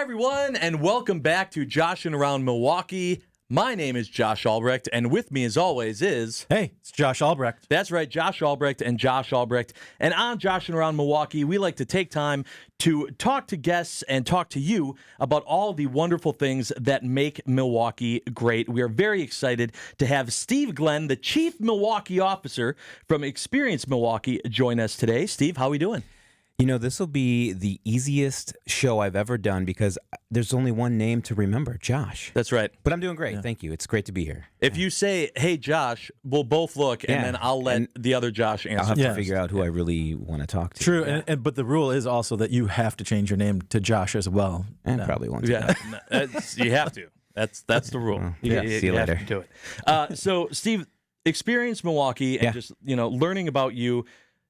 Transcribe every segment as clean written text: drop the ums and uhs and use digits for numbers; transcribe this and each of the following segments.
everyone, and welcome back to Joshing Around Milwaukee. My name is Josh Albrecht, and with me, as always, is... Hey, it's Josh Albrecht. That's right, Josh Albrecht and Josh Albrecht. And on Joshing Around Milwaukee, we like to take time to talk to guests and talk to you about all the wonderful things that make Milwaukee great. We are very excited to have Steve Glynn, the Chief Milwaukee Officer from Experience Milwaukee, join us today. Steve, how are we doing? You know, this will be the easiest show I've ever done because there's only one name to remember, Josh. That's right. But I'm doing great. Yeah. Thank you. It's great to be here. If you say, hey, Josh, we'll both look, and then I'll let the other Josh answer. I'll have to figure out who I really want to talk to. True, but the rule is also that you have to change your name to Josh as well. And probably won't do that. You have to. That's the rule. See you later. Have to do it. So, Steve, Experience Milwaukee, and just learning about you.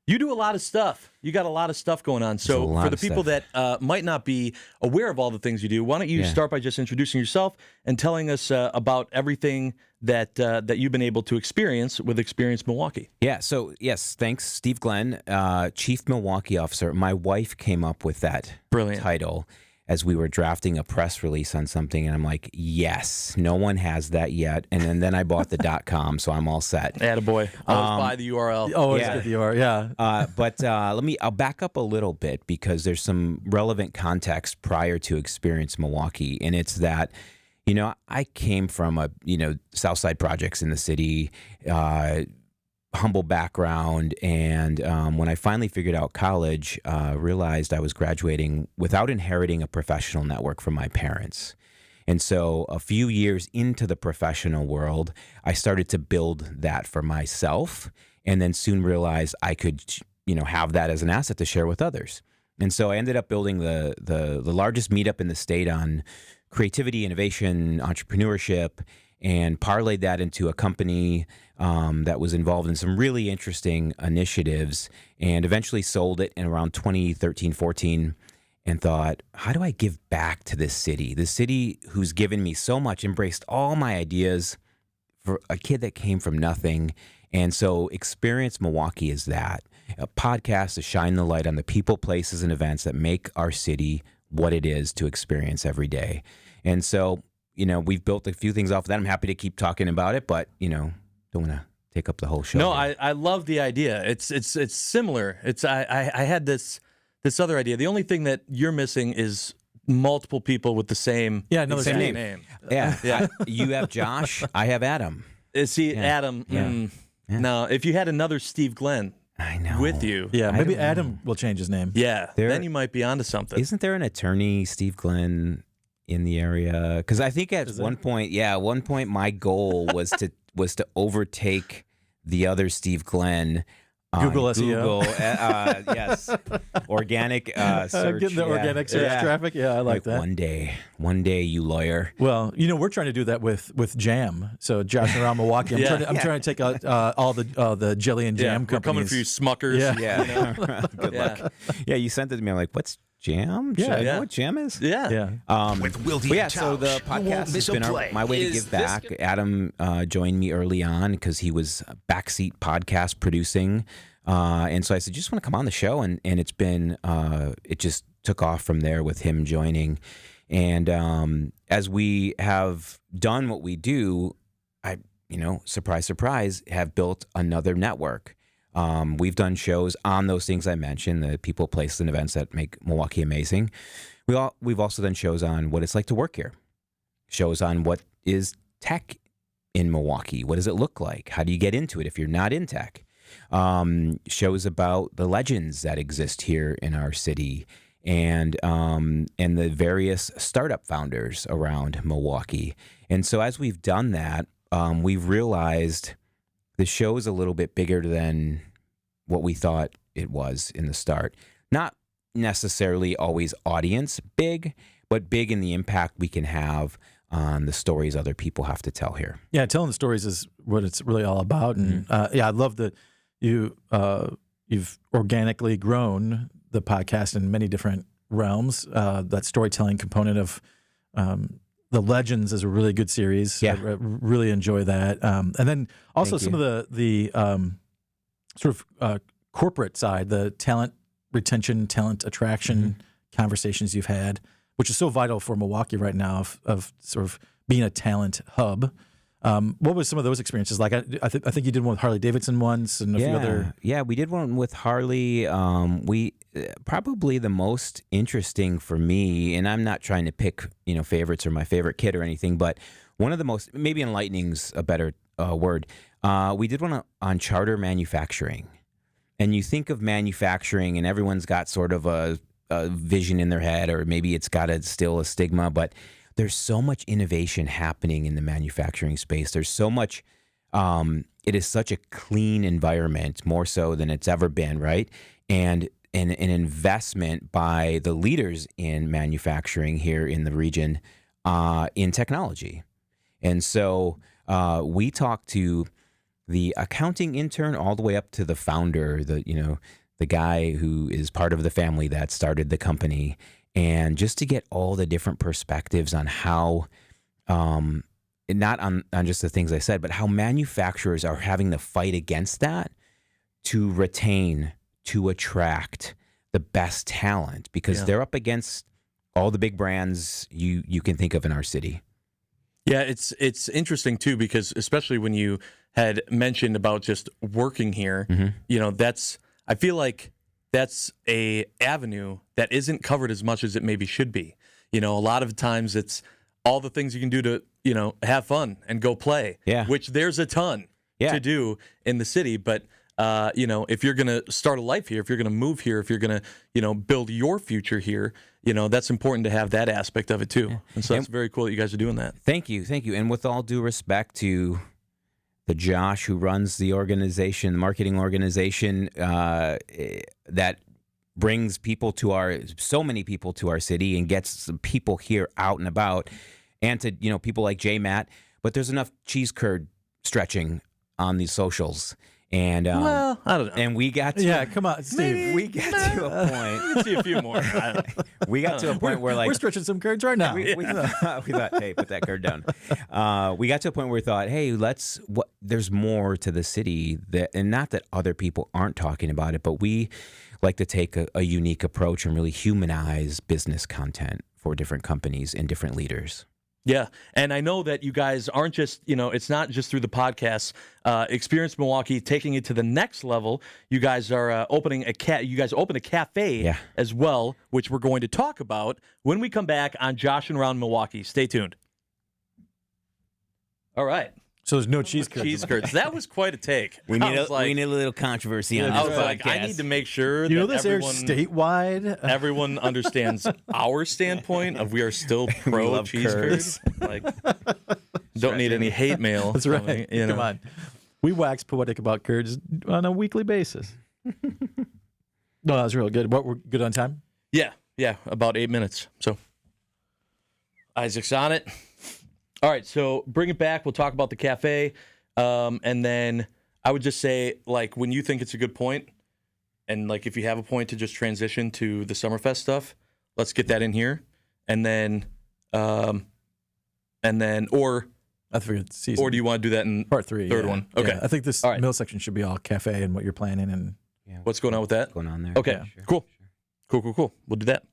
You do a lot of stuff. You got a lot of stuff going on. So for the people that might not be aware of all the things you do, why don't you start by just introducing yourself and telling us about everything that you've been able to experience with Experience Milwaukee? Yeah, so yes, thanks, Steve Glynn, Chief Milwaukee Officer. My wife came up with that title as we were drafting a press release on something, and I'm like, yes, no one has that yet. And then I bought the .com, so I'm all set. Attaboy. Always buy the URL. Always get the URL, But I'll back up a little bit because there's some relevant context prior to Experience Milwaukee, and it's that, I came from South Side projects in the city, humble background, and when I finally figured out college, realized I was graduating without inheriting a professional network from my parents. And so a few years into the professional world, I started to build that for myself, and then soon realized I could have that as an asset to share with others. And so I ended up building the largest meetup in the state on creativity, innovation, entrepreneurship, and parlayed that into a company that was involved in some really interesting initiatives, and eventually sold it in around 2013, 14, and thought, how do I give back to this city who's given me so much, embraced all my ideas for a kid that came from nothing. And so Experience Milwaukee is that, a podcast to shine the light on the people, places, and events that make our city what it is to experience every day. And so we've built a few things off of that. I'm happy to keep talking about it, but, don't want to take up the whole show. No, I love the idea. It's similar. I had this other idea. The only thing that you're missing is multiple people with the same name. Yeah. You have Josh. I have Adam. Adam. Yeah. No, if you had another Steve Glynn with you. Yeah, maybe Adam will change his name. Yeah, then you might be onto something. Isn't there an attorney, Steve Glynn, in the area? Because I think at one point my goal was to overtake the other Steve Glynn. Google SEO. Yes. Organic search. Getting the organic search traffic. Yeah, I like that. One day, you lawyer. Well, we're trying to do that with jam. So Joshing Around Milwaukee. I'm trying to take out all the jelly and jam companies. We're coming for you, Smuckers. Yeah. Good luck. Yeah, you sent it to me. I'm like, what's jam? Should I know what jam is? Yeah. With Wildy and so the podcast has been my way to give back. Adam joined me early on because he was backseat podcast producing. And so I said, just want to come on the show. And it's been, it just took off from there with him joining. And as we have done what we do, I, surprise, surprise, have built another network. We've done shows on those things I mentioned, the people, places, and events that make Milwaukee amazing. We've also done shows on what it's like to work here, shows on what is tech in Milwaukee. What does it look like? How do you get into it if you're not in tech? Shows about the legends that exist here in our city, and the various startup founders around Milwaukee. And so as we've done that, we've realized the show is a little bit bigger than what we thought it was in the start. Not necessarily always audience big, but big in the impact we can have on the stories other people have to tell here. Yeah, telling the stories is what it's really all about. And I love that you've organically grown the podcast in many different realms. That storytelling component of The Legends is a really good series. Yeah. I really enjoy that. And then also some of the sort of corporate side, the talent retention, talent attraction conversations you've had which is so vital for Milwaukee right now of sort of being a talent hub. What was some of those experiences like? I think you did one with Harley Davidson once, and a few other. Yeah, we did one with Harley. We probably the most interesting for me, and I'm not trying to pick favorites or my favorite kid or anything, but one of the most, maybe enlightening's a better word. We did one on charter manufacturing, and you think of manufacturing, and everyone's got sort of a vision in their head, or maybe it's got still a stigma, but there's so much innovation happening in the manufacturing space. There's so much, it is such a clean environment, more so than it's ever been, right? And an investment by the leaders in manufacturing here in the region in technology. And so we talked to the accounting intern all the way up to the founder, the guy who is part of the family that started the company. And just to get all the different perspectives on how, not on just the things I said, but how manufacturers are having to fight against that to retain, to attract the best talent, because they're up against all the big brands you can think of in our city. Yeah, it's interesting too, because especially when you had mentioned about just working here, I feel like that's a avenue that isn't covered as much as it maybe should be. A lot of times it's all the things you can do to, have fun and go play, which there's a ton to do in the city. But, if you're going to start a life here, if you're going to move here, if you're going to, build your future here, that's important to have that aspect of it too. Yeah. And so that's very cool that you guys are doing that. Thank you. And with all due respect to the Josh who runs the organization, the marketing organization that brings so many people to our city and gets people here out and about, and to people like J Matt. But there's enough cheese curd stretching on these socials. And well, I don't know. And we got to come on, Steve. We got to a point. You can see a few more. We got to a point where we're stretching some curds right now. We thought, hey, put that curd down. We got to a point where we thought, hey, there's more to the city and not that other people aren't talking about it, but we like to take a unique approach and really humanize business content for different companies and different leaders. Yeah, and I know that you guys aren't just, it's not just through the podcast. Experience Milwaukee, taking it to the next level. You guys are opening opened a cafe as well, which we're going to talk about when we come back on Joshing Around Milwaukee. Stay tuned. All right. So there's no cheese curds. Cheese curds. That was quite a take. We need a little controversy on this podcast. I need to make sure that this airs statewide. Everyone understands our standpoint of we are still pro cheese curds. Don't need any hate mail. That's right. Come on. We wax poetic about curds on a weekly basis. No, that was real good. We're good on time? Yeah, about 8 minutes. So Isaac's on it. All right, so bring it back. We'll talk about the cafe. And then I would just say, when you think it's a good point, and, if you have a point to just transition to the Summerfest stuff, let's get that in here. And then, or I figured season. Or do you want to do that in part 3? Third one. Okay. Yeah, I think this middle section should be all cafe and what you're planning and what's going on with that. What's going on there? Okay. Yeah, sure. Cool. We'll do that.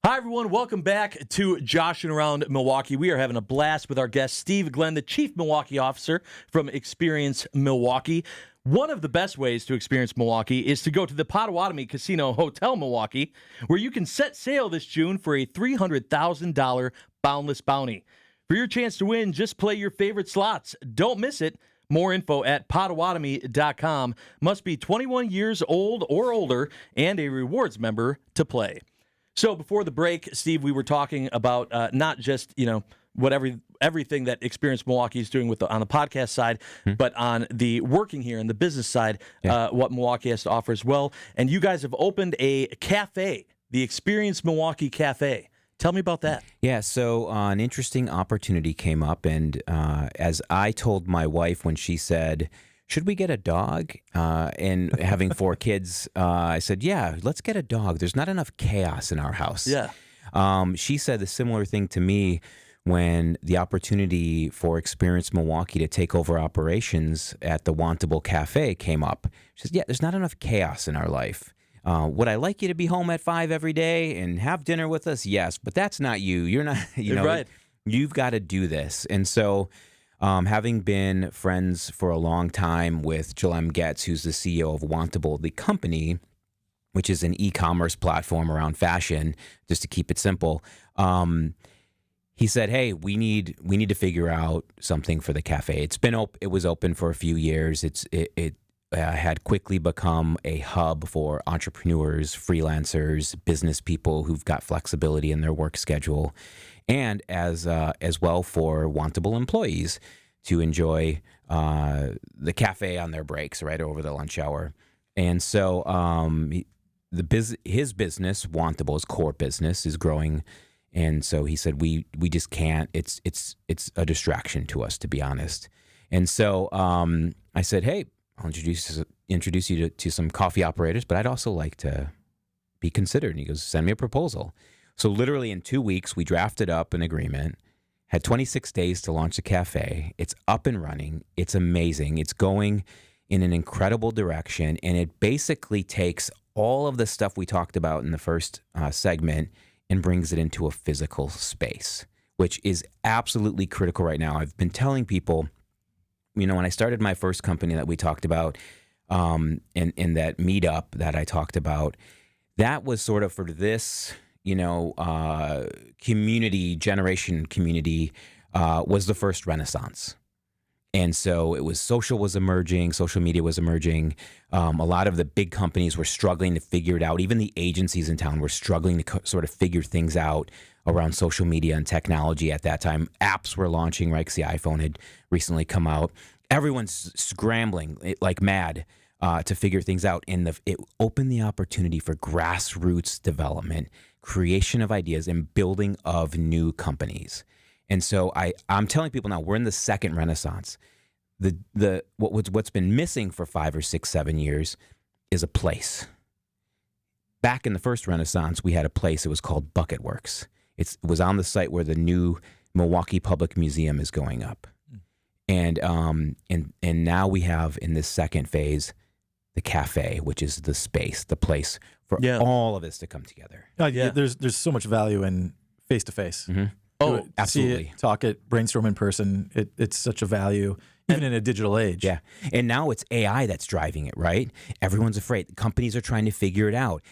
Hi, everyone. Welcome back to Joshing Around Milwaukee. We are having a blast with our guest, Steve Glynn, the Chief Milwaukee Officer from Experience Milwaukee. One of the best ways to experience Milwaukee is to go to the Potawatomi Casino Hotel Milwaukee, where you can set sail this June for a $300,000 boundless bounty. For your chance to win, just play your favorite slots. Don't miss it. More info at Potawatomi.com. Must be 21 years old or older and a rewards member to play. So before the break, Steve, we were talking about not just, everything that Experience Milwaukee is doing on the podcast side, but on the working here and the business side, what Milwaukee has to offer as well. And you guys have opened a cafe, the Experience Milwaukee Cafe. Tell me about that. Yeah, so an interesting opportunity came up, and as I told my wife when she said, should we get a dog? And having 4 kids, I said, yeah, let's get a dog. There's not enough chaos in our house. Yeah. She said a similar thing to me when the opportunity for Experience Milwaukee to take over operations at the Wantable Cafe came up. She says, yeah, there's not enough chaos in our life. Would I like you to be home at 5 every day and have dinner with us? Yes, but that's not you. You're not, Right. You've got to do this. And so having been friends for a long time with Jalem Getz, who's the CEO of Wantable, the company, which is an e-commerce platform around fashion, just to keep it simple, he said, "Hey, we need to figure out something for the cafe. It was open for a few years. It had quickly become a hub for entrepreneurs, freelancers, business people who've got flexibility in their work schedule, and as well for Wantable employees to enjoy the cafe on their breaks, right over the lunch hour." And so his business, Wantable's core business, is growing. And so he said, we just can't. It's a distraction to us, to be honest. And so I said, "Hey, I'll introduce you to some coffee operators, but I'd also like to be considered." And he goes, "Send me a proposal." So literally in 2 weeks, we drafted up an agreement, had 26 days to launch the cafe. It's up and running. It's amazing. It's going in an incredible direction. And it basically takes all of the stuff we talked about in the first segment and brings it into a physical space, which is absolutely critical right now. I've been telling people, when I started my first company that we talked about, in that meetup that I talked about, that was sort of for this, generation community, was the first renaissance. And so social media was emerging. A lot of the big companies were struggling to figure it out. Even the agencies in town were struggling to sort of figure things out around social media and technology at that time. Apps were launching, right? Because the iPhone had recently come out. Everyone's scrambling like mad to figure things out. And it opened the opportunity for grassroots development, creation of ideas, and building of new companies. And so I'm telling people now, we're in the second renaissance. What's been missing for 5 or 6, 7 years is a place. Back in the first renaissance, we had a place. It was called Bucket Works. It was on the site where the new Milwaukee Public Museum is going up. And now we have, in this second phase, the cafe, which is the space, the place for all of us to come together. There's so much value in face-to-face. Mm-hmm. Oh, absolutely. See it, talk it, brainstorm in person. It's such a value, even in a digital age. Yeah. And now it's AI that's driving it, right? Everyone's afraid. Companies are trying to figure it out.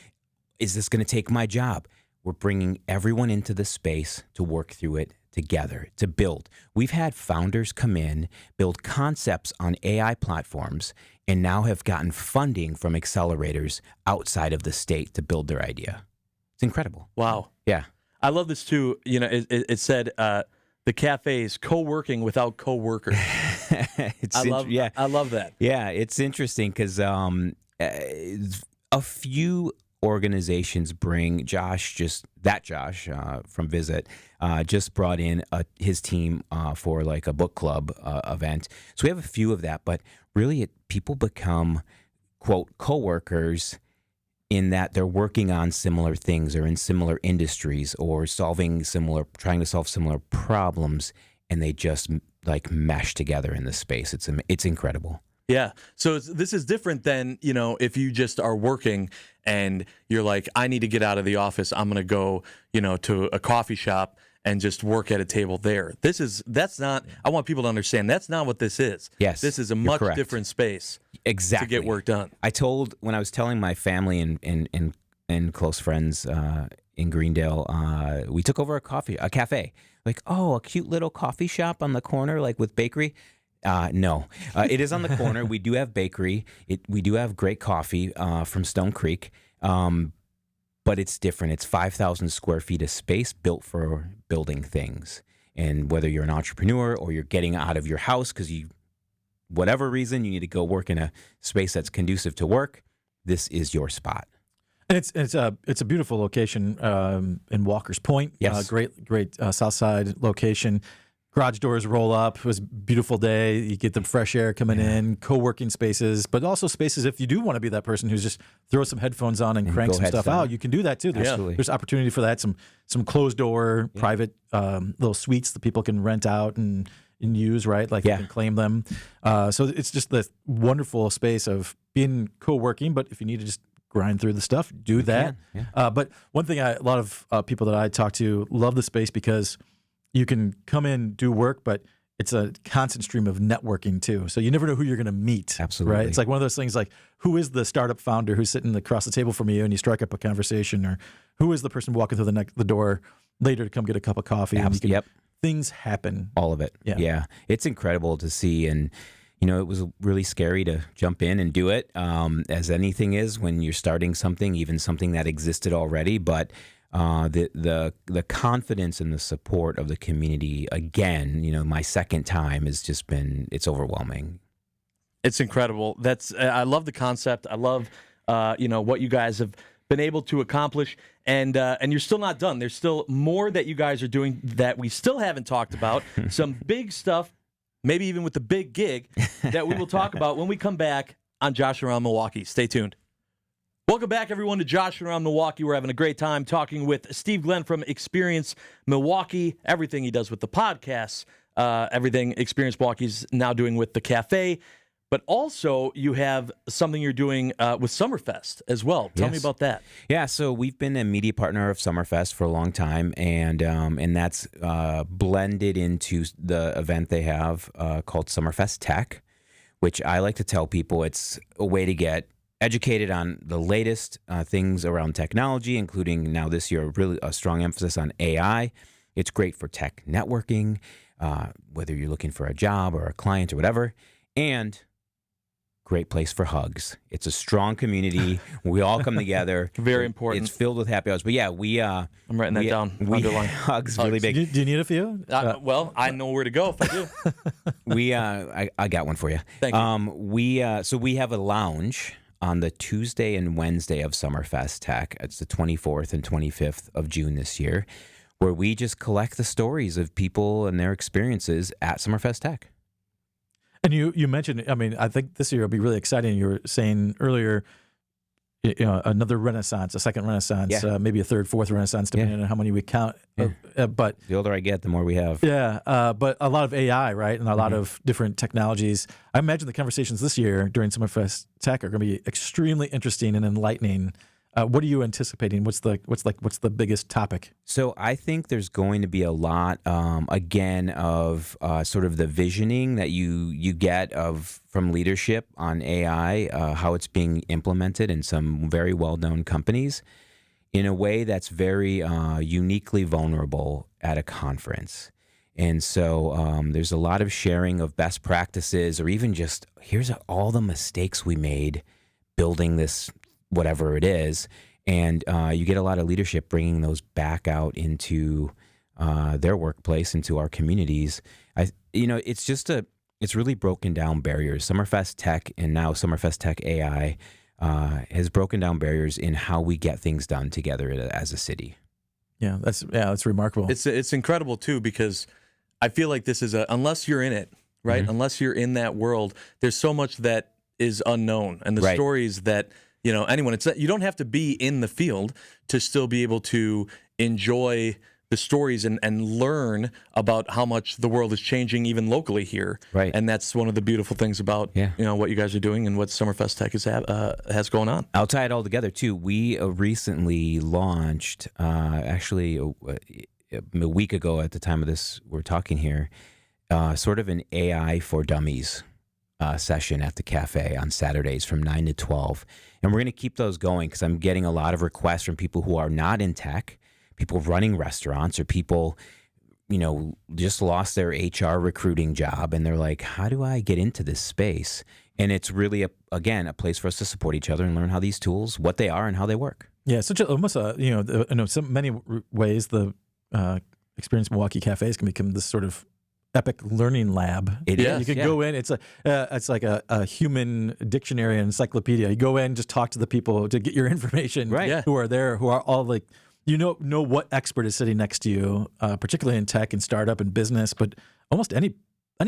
Is this going to take my job? We're bringing everyone into the space to work through it together, to build. We've had founders come in, build concepts on AI platforms, and now have gotten funding from accelerators outside of the state to build their idea. It's incredible. Wow. Yeah. I love this too. It said the cafe is co-working without co-workers. I love that. Yeah, it's interesting because a few organizations bring Josh from Visit just brought in his team for like a book club event. So we have a few of that, but really people become, quote, co-workers in that they're working on similar things or in similar industries or trying to solve similar problems, and they just like mesh together in this space. It's incredible. Yeah. So this is different than, if you just are working and you're like, I need to get out of the office. I'm going to go, to a coffee shop and just work at a table there. That's not, I want people to understand that's not what this is. Yes. This is a much different space. Exactly. To get work done. When I was telling my family and close friends in Greendale, we took over a cafe. Like, oh, a cute little coffee shop on the corner, like with bakery. No, it is on the corner. We do have bakery. We do have great coffee from Stone Creek, but it's different. It's 5,000 square feet of space built for building things. And whether you're an entrepreneur or you're getting out of your house because whatever reason, you need to go work in a space that's conducive to work, this is your spot. And it's a beautiful location in Walker's Point. Yes. Great South Side location. Garage doors roll up. It was a beautiful day. You get the fresh air coming in, co-working spaces, but also spaces if you do want to be that person who's just throw some headphones on and crank some stuff out, you can do that too. There's opportunity for that. Some closed door, private little suites that people can rent out and use, right? Like you can claim them. So it's just the wonderful space of being co-working, but if you need to just grind through the stuff, do that. But one thing, a lot of people that I talk to love the space because you can come in, do work, but it's a constant stream of networking too. So you never know who you're going to meet. Absolutely. Right? It's like one of those things like, who is the startup founder who's sitting across the table from you and you strike up a conversation, or who is the person walking through the door later to come get a cup of coffee? And you can, things happen. All of it. Yeah. It's incredible to see. And, it was really scary to jump in and do it, as anything is when you're starting something, even something that existed already. But the confidence and the support of the community, again, my second time has just been, it's overwhelming. It's incredible. I love the concept. I love, what you guys have been able to accomplish, and you're still not done. There's still more that you guys are doing that we still haven't talked about. Some big stuff, maybe even with the big gig, that we will talk about when we come back on Joshing Around Milwaukee. Stay tuned. Welcome back, everyone, to Joshing Around Milwaukee. We're having a great time talking with Steve Glynn from Experience Milwaukee. Everything he does with the podcasts, everything Experience Milwaukee's now doing with the cafe. But also, you have something you're doing with Summerfest as well. Tell me about that. Yeah, so we've been a media partner of Summerfest for a long time, and that's blended into the event they have called Summerfest Tech, which I like to tell people it's a way to get educated on the latest things around technology, including now this year really a strong emphasis on AI. It's great for tech networking, whether you're looking for a job or a client or whatever, and great place for hugs. It's a strong community. We all come together. Very important. It's filled with happy hours. But yeah, I'm writing that down. Underline. Hugs really big. Do you need a few? Well, I know where to go if I do. I got one for you. Thank you. So we have a lounge on the Tuesday and Wednesday of Summerfest Tech. It's the 24th and 25th of June this year, where we just collect the stories of people and their experiences at Summerfest Tech. And you mentioned, I think this year will be really exciting. You were saying earlier, another renaissance, a second renaissance, maybe a third, fourth renaissance, depending on how many we count. But the older I get, the more we have. But a lot of AI, right, and a lot of different technologies. I imagine the conversations this year during Summerfest Tech are going to be extremely interesting and enlightening. What are you anticipating? What's the biggest topic? So I think there's going to be a lot, again, of sort of the visioning that you get from leadership on AI, how it's being implemented in some very well-known companies in a way that's very uniquely vulnerable at a conference. And so there's a lot of sharing of best practices, or even just here's all the mistakes we made building this whatever it is, and you get a lot of leadership bringing those back out into their workplace, into our communities. It's really broken down barriers. Summerfest Tech and now Summerfest Tech AI has broken down barriers in how we get things done together as a city. Yeah, that's remarkable. It's incredible too, because I feel like this is unless you're in it, right? Mm-hmm. Unless you're in that world, there's so much that is unknown, and the stories that. Anyone. You don't have to be in the field to still be able to enjoy the stories and learn about how much the world is changing, even locally here. Right. And that's one of the beautiful things about what you guys are doing and what Summerfest Tech has going on. I'll tie it all together too. We recently launched, actually a week ago at the time of this we're talking here, sort of an AI for Dummies session at the cafe on Saturdays from 9 to 12. And we're going to keep those going because I'm getting a lot of requests from people who are not in tech, people running restaurants, or people, just lost their HR recruiting job. And they're like, how do I get into this space? And it's really, a place for us to support each other and learn how these tools, what they are and how they work. Yeah, many ways the Experience Milwaukee cafes can become this sort of epic learning lab. It is. You can go in. It's like a human dictionary and encyclopedia. You go in, just talk to the people to get your information. Right. Yeah. Who are there? Who are all like, know what expert is sitting next to you, particularly in tech and startup and business, but almost any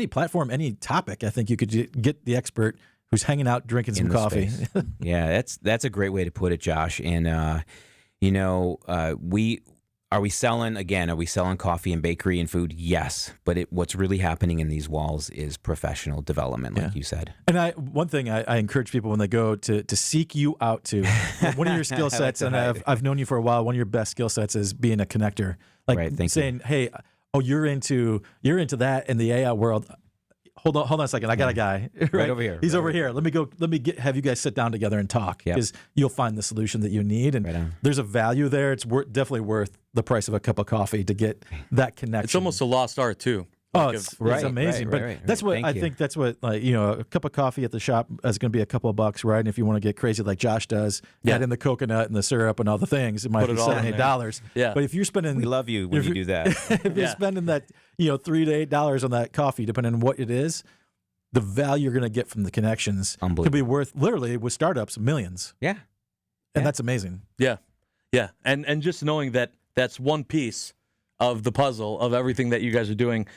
platform, any topic. I think you could get the expert who's hanging out, drinking some coffee. Yeah, that's a great way to put it, Josh. And Are we selling coffee and bakery and food? Yes. But what's really happening in these walls is professional development, like you said. And one thing I encourage people when they go to seek you out to, one of your skill sets, and I've known you for a while, one of your best skill sets is being a connector. Like saying, hey, you're into that in the AI world. Hold on a second. I got a guy right over here. He's over here. Let me have you guys sit down together and talk, because you'll find the solution that you need. And there's a value there. It's definitely worth the price of a cup of coffee to get that connection. It's almost a lost art too. Oh, it's amazing. But that's what I think. That's what, like, a cup of coffee at the shop is going to be a couple of bucks, right? And if you want to get crazy like Josh does, add in the coconut and the syrup and all the things, it might be $7-8. Yeah. But if you're spending, we love you when you do that. If you're spending that, $3 to $8 on that coffee, depending on what it is, the value you're going to get from the connections could be worth, literally with startups, millions. Yeah. And that's amazing. Yeah. Yeah. And just knowing that that's one piece of the puzzle of everything that you guys are doing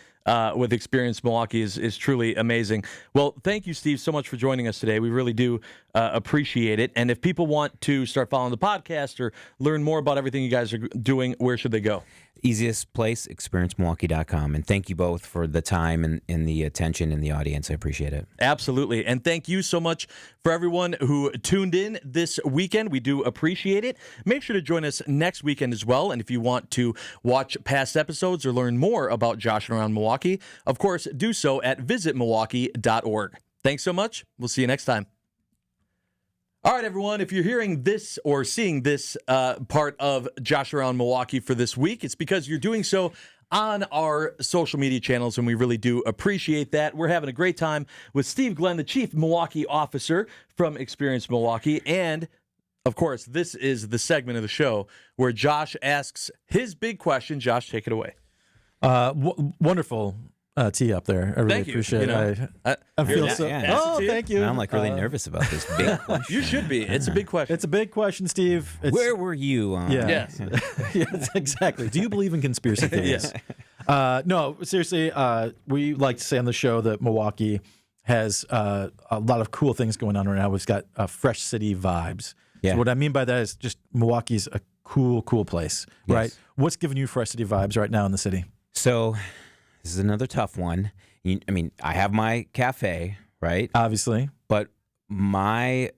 with Experience Milwaukee is truly amazing. Well, thank you, Steve, so much for joining us today. We really do appreciate it. And if people want to start following the podcast or learn more about everything you guys are doing, where should they go? Easiest place, experiencemilwaukee.com. And thank you both for the time and the attention and the audience. I appreciate it. Absolutely. And thank you so much for everyone who tuned in this weekend. We do appreciate it. Make sure to join us next weekend as well. And if you want to watch past episodes or learn more about Joshing Around Milwaukee, of course, do so at visitmilwaukee.org. Thanks so much. We'll see you next time. All right, everyone, if you're hearing this or seeing this part of Josh Around Milwaukee for this week, it's because you're doing so on our social media channels, and we really do appreciate that. We're having a great time with Steve Glynn, the Chief Milwaukee Officer from Experience Milwaukee. And, of course, this is the segment of the show where Josh asks his big question. Josh, take it away. Wonderful tee up there. I really appreciate it. I feel so. Thank you. I'm like really nervous about this big question. You should be. It's a big question. It's a big question, Steve. Where were you? Yes. Yes, exactly. Do you believe in conspiracy theories? No, seriously. We like to say on the show that Milwaukee has a lot of cool things going on right now. We've got fresh city vibes. Yeah. So what I mean by that is just Milwaukee's a cool place, right? What's giving you fresh city vibes right now in the city? So this is another tough one. I have my cafe, right? Obviously. But I've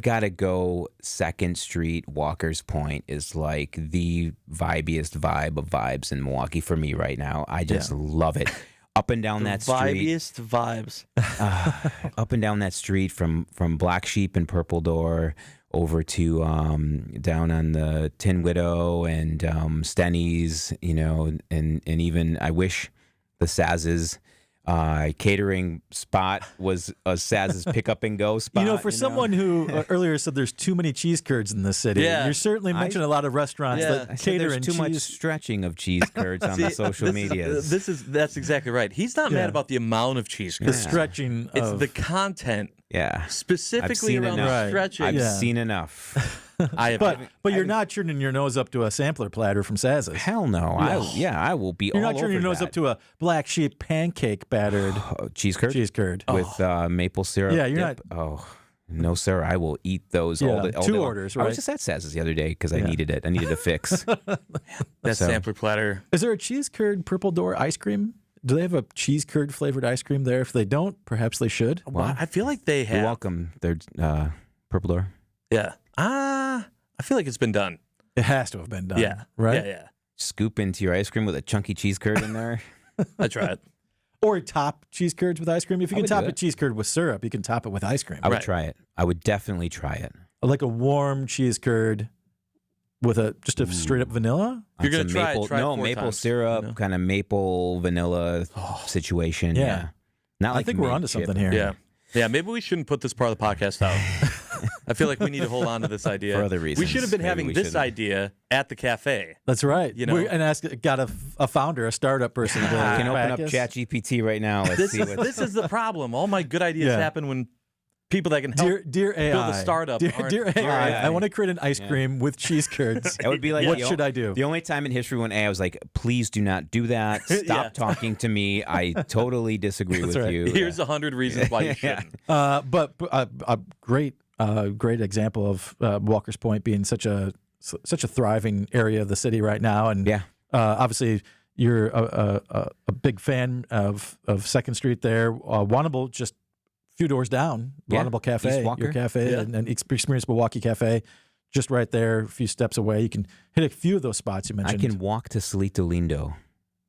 got to go 2nd Street, Walker's Point is like the vibiest vibe of vibes in Milwaukee for me right now. I just love it. Up and down that street. Vibiest vibes. Up and down that street from Black Sheep and Purple Door over to down on the Tin Widow and Stenny's, and even I wish the Saz's catering spot was a Saz's pick up and go spot. For someone who earlier said there's too many cheese curds in this city, you're certainly mentioning a lot of restaurants that cater there's too much stretching of cheese curds on the social media. That's exactly right. He's not mad about the amount of cheese curds. The stretching. It's the content. Yeah. Specifically around the stretching. I've seen enough. But you're not turning your nose up to a sampler platter from Saz's. Hell no. I will be all over that. You're not turning your nose up to a Black Sheep pancake battered cheese curd? Cheese curd. With maple syrup. Yeah, you're not. Oh, no, sir. I will eat those all day. Two orders, right? I was just at Saz's the other day because I needed it. I needed a fix. That sampler platter. Is there a cheese curd Purple Door ice cream? Do they have a cheese curd flavored ice cream there? If they don't, perhaps they should. Well, I feel like they have. You're welcome. They're Purple Door. Yeah. I feel like it's been done. It has to have been done. Yeah. Right? Yeah. Scoop into your ice cream with a chunky cheese curd in there. I try it. Or top cheese curds with ice cream. If you can top a cheese curd with syrup, you can top it with ice cream. I would try it. I would definitely try it. Like a warm cheese curd with just a straight up vanilla? You're going to try it. Maple syrup, kind of maple vanilla situation. Yeah. Not like I think we're onto something here. Yeah. Yeah, maybe we shouldn't put this part of the podcast out. I feel like we need to hold on to this idea. For other reasons. We should have been having this idea at the cafe. That's right. And got a founder, a startup person. You can open up ChatGPT right now. This is the problem. All my good ideas happen when people that can help dear AI, build a startup. Dear AI, I want to create an ice cream with cheese curds. It would be like, what should I do? The only time in history when AI was like, please do not do that. Stop talking to me. I totally disagree with you. Here's 100 reasons why you shouldn't. But a great example of Walker's Point being such a such a thriving area of the city right now, and obviously you're a big fan of Second Street there. Wantable, just a few doors down. Wantable Cafe, your cafe, and Experience Milwaukee Cafe, just right there, a few steps away. You can hit a few of those spots you mentioned. I can walk to Salito Lindo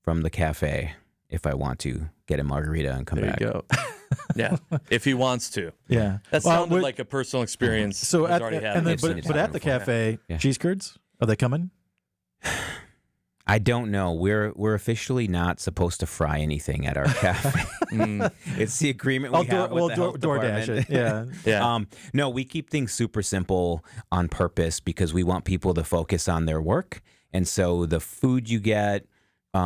from the cafe if I want to get a margarita and come back. There you go. Yeah, if he wants to. Yeah, that sounded like a personal experience. So at the cafe, cheese curds, are they coming? I don't know. We're officially not supposed to fry anything at our cafe. It's the agreement we have with the health department. Yeah. No, we keep things super simple on purpose because we want people to focus on their work, and so the food you get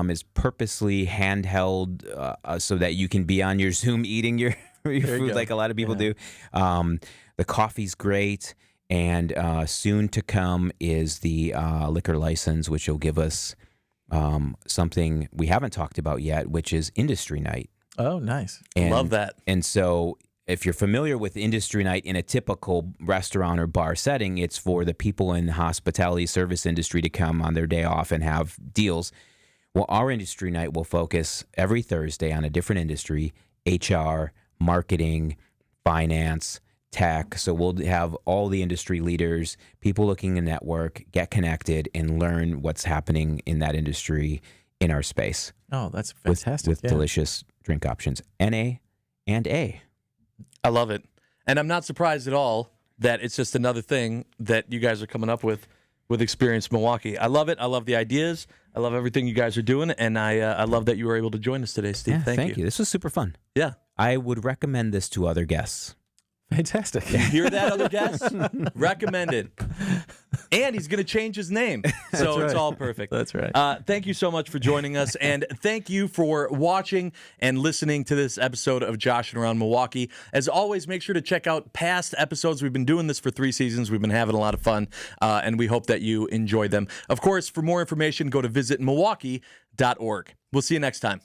is purposely handheld so that you can be on your Zoom eating your food like a lot of people do. The coffee's great, and soon to come is the liquor license, which will give us something we haven't talked about yet, which is Industry Night. Oh, nice. Love that. And so if you're familiar with Industry Night in a typical restaurant or bar setting, it's for the people in the hospitality service industry to come on their day off and have deals. Well, our Industry Night will focus every Thursday on a different industry: HR, marketing, finance, tech. So we'll have all the industry leaders, people looking to network, get connected, and learn what's happening in that industry in our space. Oh, that's fantastic. With delicious drink options, NA and A. I love it. And I'm not surprised at all that it's just another thing that you guys are coming up with Experience Milwaukee. I love it. I love the ideas. I love everything you guys are doing, and I love that you were able to join us today, Steve. Thank you. This was super fun. Yeah. I would recommend this to other guests. Fantastic. You hear that, other guests? Recommended. And he's going to change his name. So it's all perfect. That's right. Thank you so much for joining us. And thank you for watching and listening to this episode of Joshing Around Milwaukee. As always, make sure to check out past episodes. We've been doing this for 3 seasons. We've been having a lot of fun. And we hope that you enjoy them. Of course, for more information, go to visitmilwaukee.org. We'll see you next time.